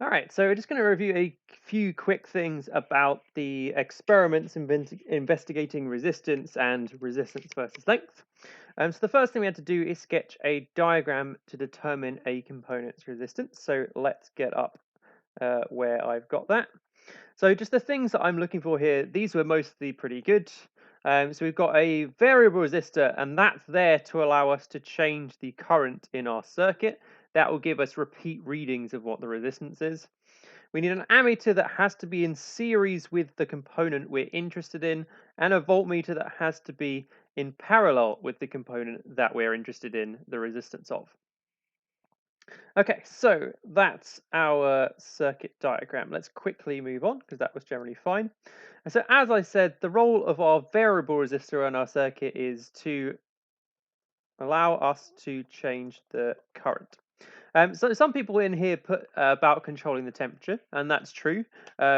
All right, so we're just going to review a few quick things about the experiments investigating resistance and resistance versus length. So the first thing we had to do is sketch a diagram to determine a component's resistance. So let's get up where I've got that. So just the things that I'm looking for here, these were mostly pretty good. So we've got a variable resistor, and that's there to allow us to change the current in our circuit. That will give us repeat readings of what the resistance is. We need an ammeter that has to be in series with the component we're interested in, and a voltmeter that has to be in parallel with the component that we're interested in the resistance of. Okay, so that's our circuit diagram. Let's quickly move on because that was generally fine. And so as I said, the role of our variable resistor on our circuit is to allow us to change the current. So some people in here put about controlling the temperature, and that's true.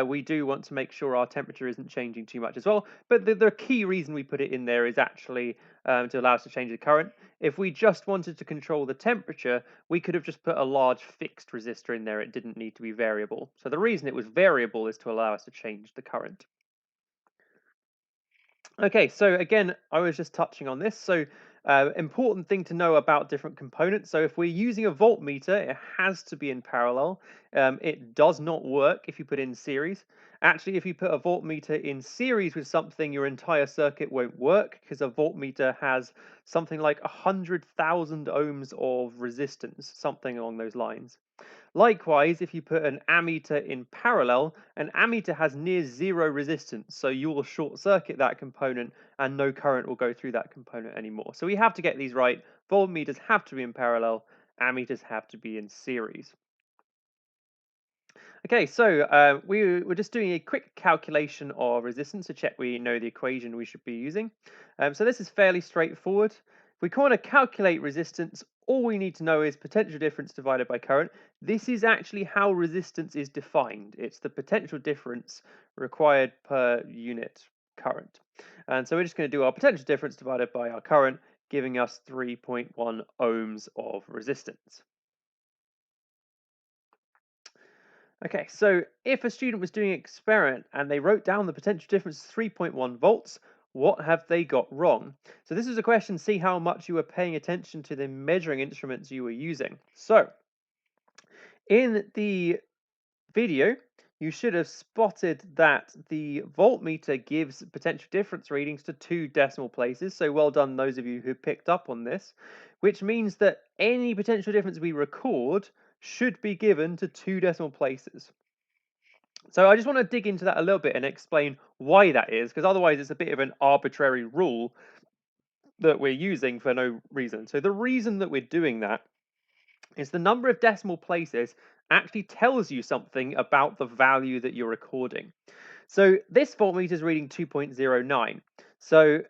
We do want to make sure our temperature isn't changing too much as well. But the key reason we put it in there is actually to allow us to change the current. If we just wanted to control the temperature, we could have just put a large fixed resistor in there. It didn't need to be variable. So the reason it was variable is to allow us to change the current. Okay, so again, I was just touching on this. So, important thing to know about different components. So, if we're using a voltmeter, it has to be in parallel. It does not work if you put it in series. Actually, if you put a voltmeter in series with something, your entire circuit won't work because a voltmeter has something like 100,000 ohms of resistance, something along those lines. Likewise, if you put an ammeter in parallel, an ammeter has near zero resistance, so you will short circuit that component and no current will go through that component anymore. So we have to get these right. Voltmeters have to be in parallel, ammeters have to be in series. Okay, so we're just doing a quick calculation of resistance to check we know the equation we should be using. So this is fairly straightforward. If we want to calculate resistance, all we need to know is potential difference divided by current. This is actually how resistance is defined. It's the potential difference required per unit current. And so we're just going to do our potential difference divided by our current, giving us 3.1 ohms of resistance. Okay, so if a student was doing an experiment and they wrote down the potential difference 3.1 volts, what have they got wrong? So this is a question, see how much you were paying attention to the measuring instruments you were using. So in the video, you should have spotted that the voltmeter gives potential difference readings to 2 decimal places. So well done those of you who picked up on this, which means that any potential difference we record should be given to 2 decimal places. So I just want to dig into that a little bit and explain why that is, because otherwise it's a bit of an arbitrary rule that we're using for no reason. So the reason that we're doing that is the number of decimal places actually tells you something about the value that you're recording. So this voltmeter is reading 2.09. So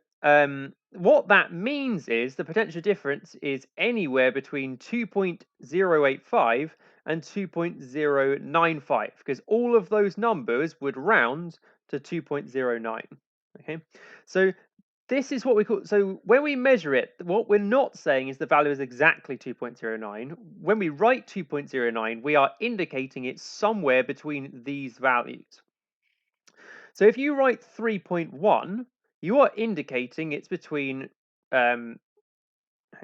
what that means is the potential difference is anywhere between 2.085 and 2.095 because all of those numbers would round to 2.09. Okay, so this is what we call, so when we measure it, what we're not saying is the value is exactly 2.09. When we write 2.09, we are indicating it's somewhere between these values. So if you write 3.1, you are indicating it's between, hang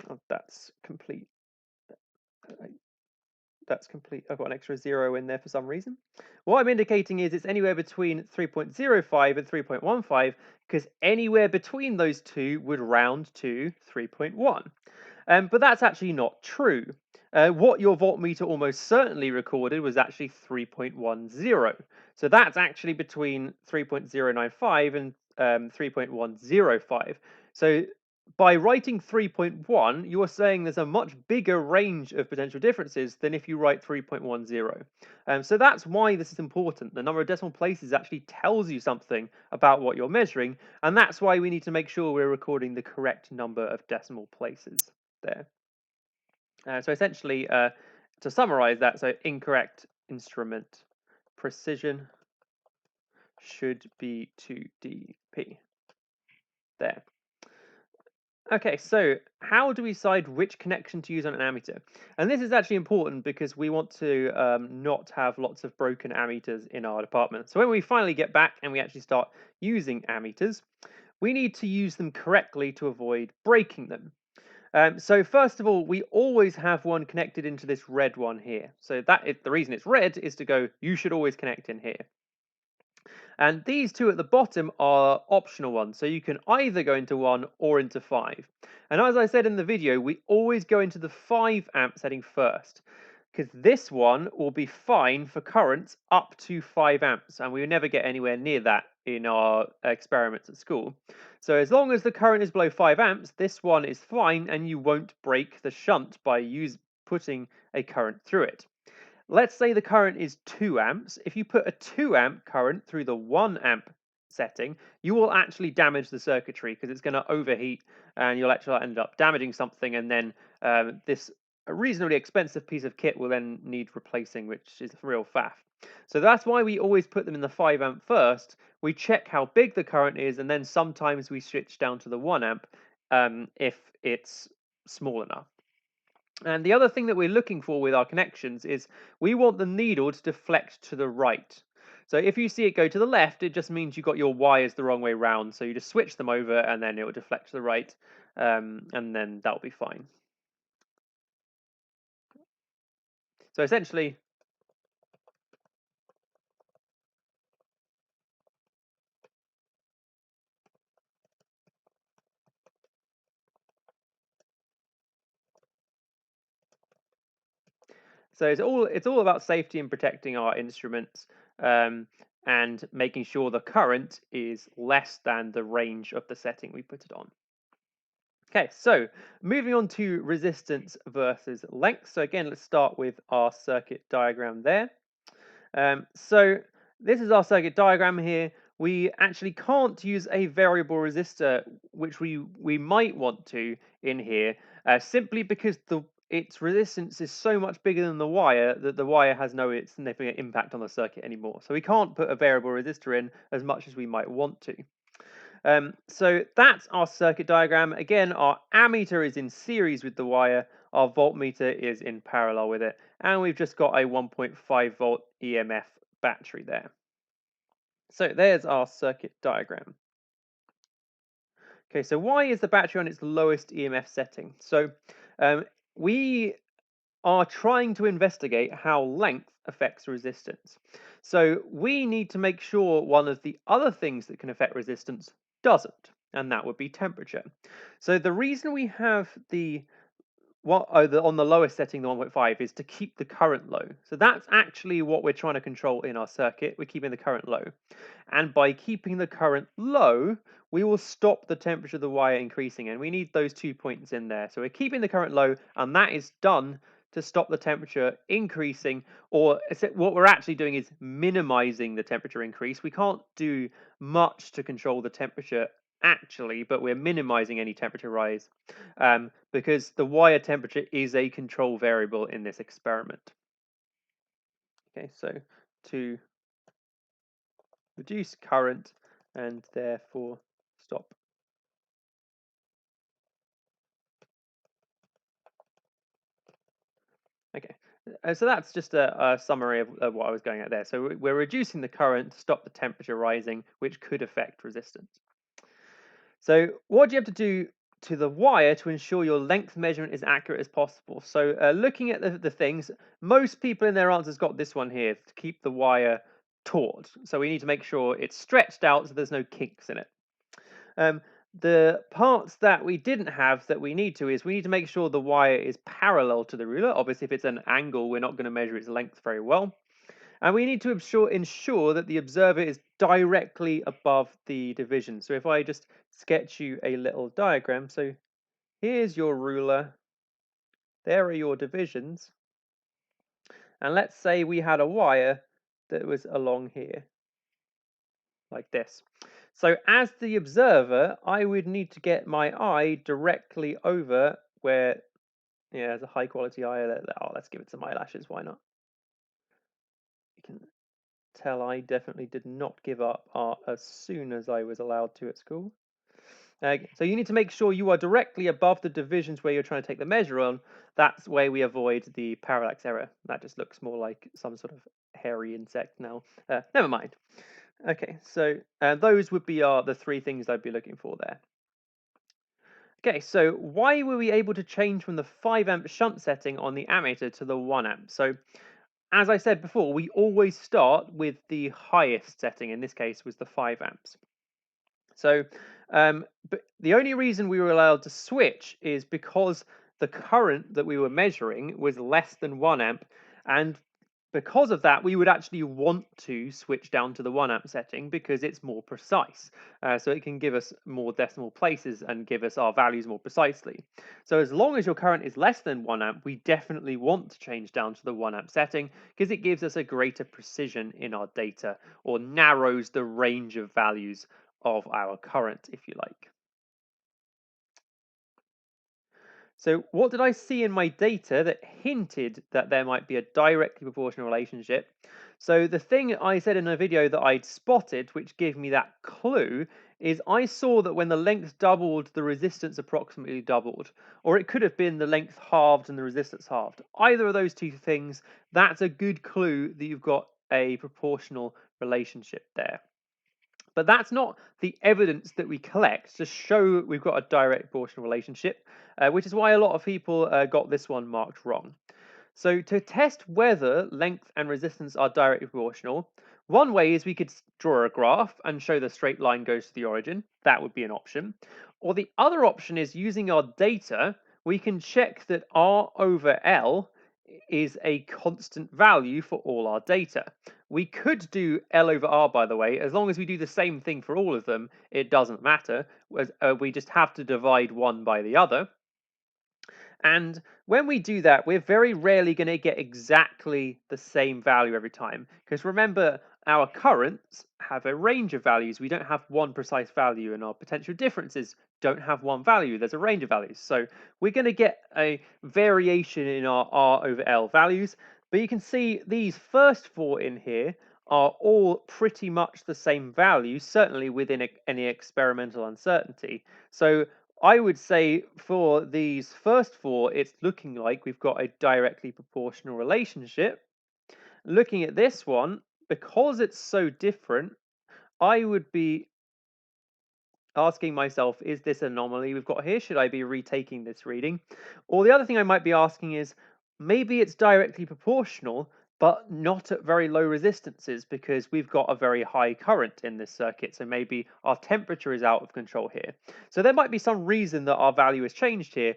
on, that's complete. That's complete. I've got an extra zero in there for some reason. What I'm indicating is it's anywhere between 3.05 and 3.15 because anywhere between those two would round to 3.1. But that's actually not true. What your voltmeter almost certainly recorded was actually 3.10. So that's actually between 3.095 and 3.105. So by writing 3.1, you are saying there's a much bigger range of potential differences than if you write 3.10. So that's why this is important. The number of decimal places actually tells you something about what you're measuring, and that's why we need to make sure we're recording the correct number of decimal places there. So essentially, to summarize that, so incorrect instrument precision should be 2 dP. There. Okay, so how do we decide which connection to use on an ammeter? And this is actually important because we want to not have lots of broken ammeters in our department. So when we finally get back and we actually start using ammeters, we need to use them correctly to avoid breaking them. So first of all, we always have one connected into this red one here. So that is, the reason it's red is to go, you should always connect in here. And these two at the bottom are optional ones, so you can either go into 1 or into 5. And as I said in the video, we always go into the 5 amp setting first, because this one will be fine for currents up to 5 amps, and we will never get anywhere near that in our experiments at school. So as long as the current is below 5 amps, this one is fine, and you won't break the shunt by putting a current through it. Let's say the current is 2 amps. If you put a 2 amp current through the 1 amp setting, you will actually damage the circuitry because it's going to overheat and you'll actually end up damaging something. And then this a reasonably expensive piece of kit will then need replacing, which is a real faff. So that's why we always put them in the 5 amp first. We check how big the current is, and then sometimes we switch down to the 1 amp if it's small enough. And the other thing that we're looking for with our connections is we want the needle to deflect to the right. So if you see it go to the left, it just means you got your wires the wrong way round. So you just switch them over and then it will deflect to the right, and then that'll be fine. So essentially, so it's all about safety and protecting our instruments, um, and making sure the current is less than the range of the setting we put it on. Okay, so moving on to resistance versus length. So again, let's start with our circuit diagram there. So this is our circuit diagram here. We actually can't use a variable resistor, which we might want to in here, simply because its resistance is so much bigger than the wire that the wire has no significant impact on the circuit anymore. So we can't put a variable resistor in as much as we might want to. So that's our circuit diagram. Again, our ammeter is in series with the wire, our voltmeter is in parallel with it, and we've just got a 1.5 volt EMF battery there. So there's our circuit diagram. Okay, so why is the battery on its lowest EMF setting? So we are trying to investigate how length affects resistance. So we need to make sure one of the other things that can affect resistance doesn't, and that would be temperature. So the reason we have on the lowest setting, the 1.5, is to keep the current low. So that's actually what we're trying to control in our circuit. We're keeping the current low. And by keeping the current low, we will stop the temperature of the wire increasing. And we need those 2 points in there. So we're keeping the current low, and that is done to stop the temperature increasing. Or what we're actually doing is minimizing the temperature increase. We can't do much to control the temperature actually, but we're minimizing any temperature rise, because the wire temperature is a control variable in this experiment. Okay, so to reduce current and therefore stop. Okay, so that's just a summary of what I was going at there. So we're reducing the current to stop the temperature rising, which could affect resistance. So what do you have to do to the wire to ensure your length measurement is accurate as possible? So looking at the things, most people in their answers got this one here to keep the wire taut. So we need to make sure it's stretched out so there's no kinks in it. Um, the parts that we didn't have that we need to is we need to make sure the wire is parallel to the ruler. Obviously, if it's an angle, we're not going to measure its length very well. And we need to ensure that the observer is directly above the division. So if I just sketch you a little diagram, so here's your ruler, there are your divisions, and let's say we had a wire that was along here, like this. So as the observer, I would need to get my eye directly over where, yeah, there's a high quality eye. Oh, let's give it some eyelashes, why not? You can tell I definitely did not give up art as soon as I was allowed to at school. So you need to make sure you are directly above the divisions where you're trying to take the measure on. That's where we avoid the parallax error. That just looks more like some sort of hairy insect now. Never mind. Okay, so those would be the three things I'd be looking for there. Okay, so why were we able to change from the 5 amp shunt setting on the ammeter to the 1 amp? So as I said before, we always start with the highest setting. In this case was the 5 amps. So, but the only reason we were allowed to switch is because the current that we were measuring was less than 1 amp, and because of that, we would actually want to switch down to the 1 amp setting because it's more precise. So it can give us more decimal places and give us our values more precisely. So as long as your current is less than 1 amp, we definitely want to change down to the 1 amp setting because it gives us a greater precision in our data, or narrows the range of values of our current, if you like. So what did I see in my data that hinted that there might be a directly proportional relationship? So the thing I said in a video that I'd spotted, which gave me that clue, is I saw that when the length doubled, the resistance approximately doubled. Or it could have been the length halved and the resistance halved. Either of those two things, that's a good clue that you've got a proportional relationship there. But that's not the evidence that we collect to show we've got a direct proportional relationship, which is why a lot of people got this one marked wrong. So to test whether length and resistance are directly proportional, one way is we could draw a graph and show the straight line goes to the origin. That would be an option. Or the other option is using our data, we can check that R over L is a constant value for all our data. We could do L over R, by the way, as long as we do the same thing for all of them, it doesn't matter. We just have to divide one by the other. And when we do that, we're very rarely going to get exactly the same value every time. Because remember, our currents have a range of values. We don't have one precise value, and our potential differences don't have one value. There's a range of values. So we're going to get a variation in our R over L values. But you can see these first four in here are all pretty much the same value, certainly within any experimental uncertainty. So I would say for these first four, it's looking like we've got a directly proportional relationship. Looking at this one, because it's so different, I would be asking myself, is this an anomaly we've got here? Should I be retaking this reading? Or the other thing I might be asking is, maybe it's directly proportional, but not at very low resistances because we've got a very high current in this circuit. So maybe our temperature is out of control here. So there might be some reason that our value has changed here,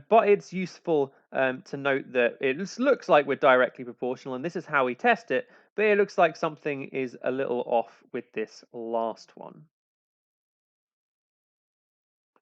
but it's useful to note that it looks like we're directly proportional, and this is how we test it, but it looks like something is a little off with this last one.